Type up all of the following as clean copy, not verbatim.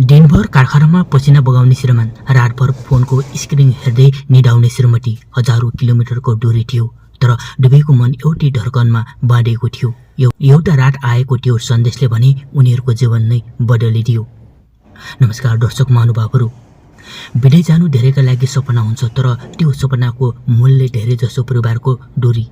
दिनभर कारखानामा पसिना बगाउने श्रीमान, रातभर फोनको स्क्रिन हेर्दै निदाउने श्रीमती। हजारौं किलोमिटरको दूरी थियो, तर डुबेको मन एउटै धड्कनमा बाँडेको थियो। एउटा रात आएको त्यो सन्देशले भने उनीहरूको जीवन नै बदलिदियो। नमस्कार दर्शक महानुभावहरू, विदेश जानु धेरैका लागि सपना हुन्छ, तर त्यो सपनाको मूल्य धेरै जसो परिवारको दूरी,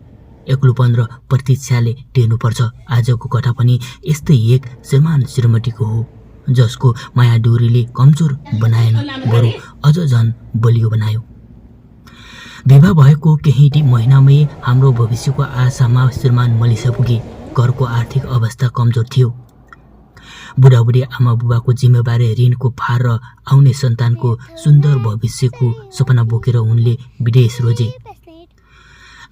एक्लोपन र प्रतीक्षाले तिर्नुपर्छ। आजको कथा पनि यस्तै एक श्रीमान श्रीमतीको हो, जसको माया दूरीले कमजोर बनाएन, बरु अझ झन बलियो बनायो। विवाह भएको केही महिनामै हाम्रो भविष्यको आशामा श्रीमान मलेसिया पुगे। घरको आर्थिक अवस्था कमजोर थियो। बुढाबुढी आमा बुबाको जिम्मेवारी, ऋणको भार र आउने सन्तानको सुन्दर भविष्यको सपना बोकेर उनले विदेश रोजे।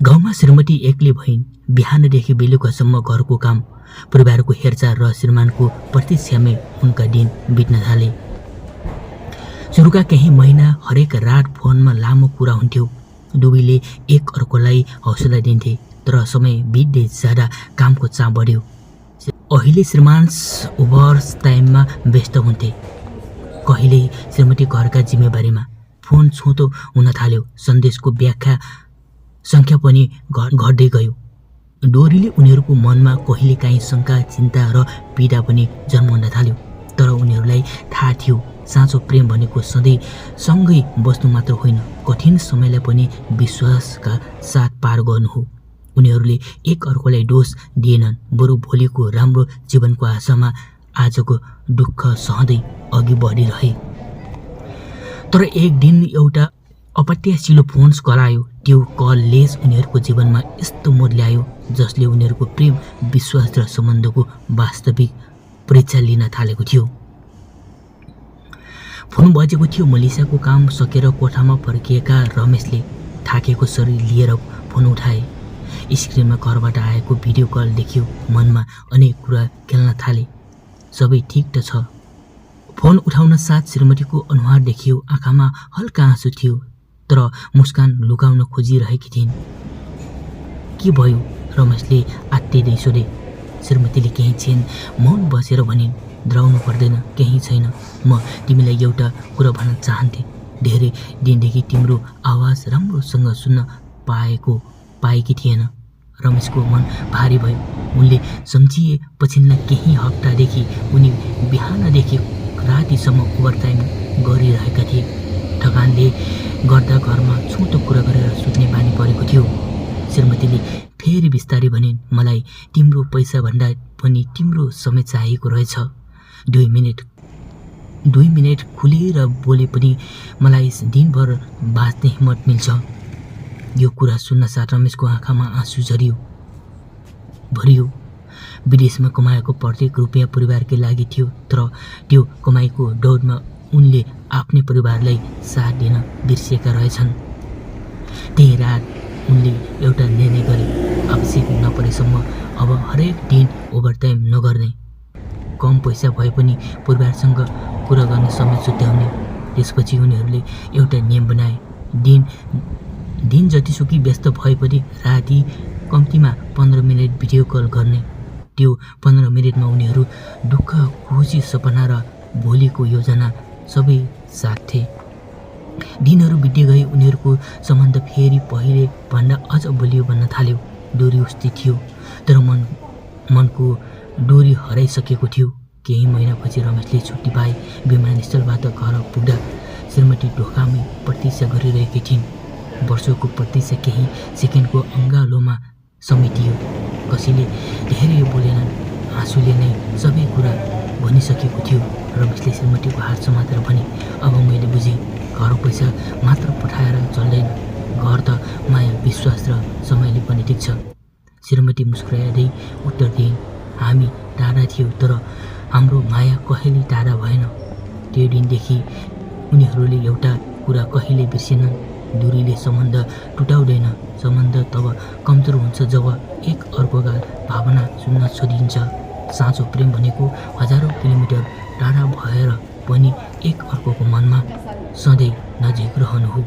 गाउँमा श्रीमती एक्लै भइन्। बिहानदेखि बेलुकासम्म घरको काम, परिवारको हेरचाह र श्रीमानको प्रतीक्षामै उनका दिन बित्न थाले। सुरुका केही महिना हरेक रात फोनमा लामो कुरा हुन्थ्यो। दुवैले एक अर्कोलाई हौसला दिन्थे, तर समय बित्दै जाँदा कामको चाप बढ्यो। अहिले श्रीमान ओभर टाइममा व्यस्त हुन्थे, कहिले श्रीमती घरका जिम्मेवारीमा। फोन छोटो हुन थाल्यो, सन्देशको व्याख्या सङ्ख्या पनि घट्दै गयो। डोरीले उनीहरूको मनमा कहिलेकाहीँ शङ्का, चिन्ता र पीडा पनि जन्माउन थाल्यो। तर उनीहरूलाई थाहा थियो, साँचो प्रेम भनेको सधैँ सँगै बस्नु मात्र होइन, कठिन समयलाई पनि विश्वासका साथ पार गर्नु हो। उनीहरूले एक अर्कोलाई दोष दिएनन्, बरु भोलिको राम्रो जीवनको आशामा आजको दुःख सहँदै अघि बढिरहे। तर एक दिन एउटा अप्रत्याशिलो फोन कल आयो। त्यो कलले उनीहरूको जीवनमा यस्तो मोड ल्यायो जसले उनीहरूको प्रेम, विश्वास र सम्बन्धको वास्तविक परीक्षा लिन थालेको थियो। फोन बजेको थियो। मलेसियाको काम सकेर कोठामा फर्किएका रमेशले थाकेको शरीर लिएर फोन उठाए। स्क्रिनमा घरबाट आएको भिडियो कल देखियो। मनमा अनेक कुरा खेल्न थाले। सबै ठिक त छ। फोन उठाउन साथ श्रीमतीको अनुहार देखियो। आँखामा हल्का आँसु थियो, तर मुस्कान लुकाउन खोजिरहेकी थिइन्। के भयो? रमेशले आत्तिँदै सोधे। श्रीमतीले केही क्षण मौन बसेर भनिन्, डराउनु पर्दैन, केही छैन। म तिमीलाई एउटा कुरा भन्न चाहन्थे। धेरै दिनदेखि तिम्रो आवाज राम्रोसँग सुन्न पाएकी थिएन। रमेशको मन भारी भयो। उनले सम्झिए पछिल्ला केही हप्तादेखि उनी बिहानदेखि रातिसम्म ओभरटाइम गरिरहेका थिए। थकानले गर्दा घरमा छोटो कुरा गरेर सुत्ने बानी परेको थियो। श्रीमतीले फेरि बिस्तारै भनिन्, मलाई तिम्रो पैसा भन्दा पनि तिम्रो समय चाहिएको रहेछ। 2 मिनेट खुलेर बोले पनि मलाई दिनभर बाँच्ने हिम्मत मिल्छ। यो कुरा सुन्न साथ रमेशको आँखामा आँसु भरियो। विदेशमा कमाएको प्रत्येक रुपियाँ परिवारकै लागि थियो, तर त्यो कमाइको दौडमा उनले आफ्नै परिवारलाई साथ दिन बिर्सिएका रहेछन्। त्यही रात उनले एउटा निर्णय गरे, आवश्यक नपरेसम्म अब हरेक दिन ओभरटाइम नगर्ने। कम पैसा भए पनि परिवारसँग कुरा गर्ने समय छुट्याउने। त्यसपछि उनीहरूले एउटा नियम बनाए, दिन जतिसुकै व्यस्त भए पनि राति कम्तीमा 15 मिनट भिडियो कल गर्ने। त्यो 15 मिनटमा उनीहरू दुःख, खुसी, सपना र भोलिको योजना सबै साथ थिए। दिनहरू बित्दै गए। उनीहरूको सम्बन्ध फेरि पहिले भन्दा अझ बलियो बन्न थाल्यो। डोरी उस्तै थियो, तर मनको डोरी हराइसकेको थियो। केही महिनापछि रमेशले छुट्टी पाए। विमानस्थलबाट घर पुग्दा श्रीमती ढोकामै प्रतीक्षा गरिरहेकी थिइन्। वर्षौंको प्रतीक्षा केही सेकेन्डको अँगालोमा समेटियो। कसैले धेरै बोलेनन्, आँसुले नै सबै कुरा भनिसकेको थियो। रमेशले श्रीमतीको हात समातेर भने, अब मैले बुझेँ, घर पैसा मात्र पठाएर चल्दैन, घर त माया, विश्वास र समयले पनि टिक्छ। श्रीमती मुस्कुराउँदै उत्तर दिइन्, हामी टाढा थियौँ, तर हाम्रो माया कहिल्यै टाढा भएन। त्यो दिनदेखि उनीहरूले एउटा कुरा कहिल्यै बिर्सेनन्, दूरीले सम्बन्ध टुटाउँदैन। सम्बन्ध तब कमजोर हुन्छ जब एक अर्कोका भावना सुन्न छोडिन्छ। साँचो प्रेम भनेको हजारौं किलोमिटर टाढा भएर पनि एक अर्कोको मनमा सधैँ नजिक रहनु हो।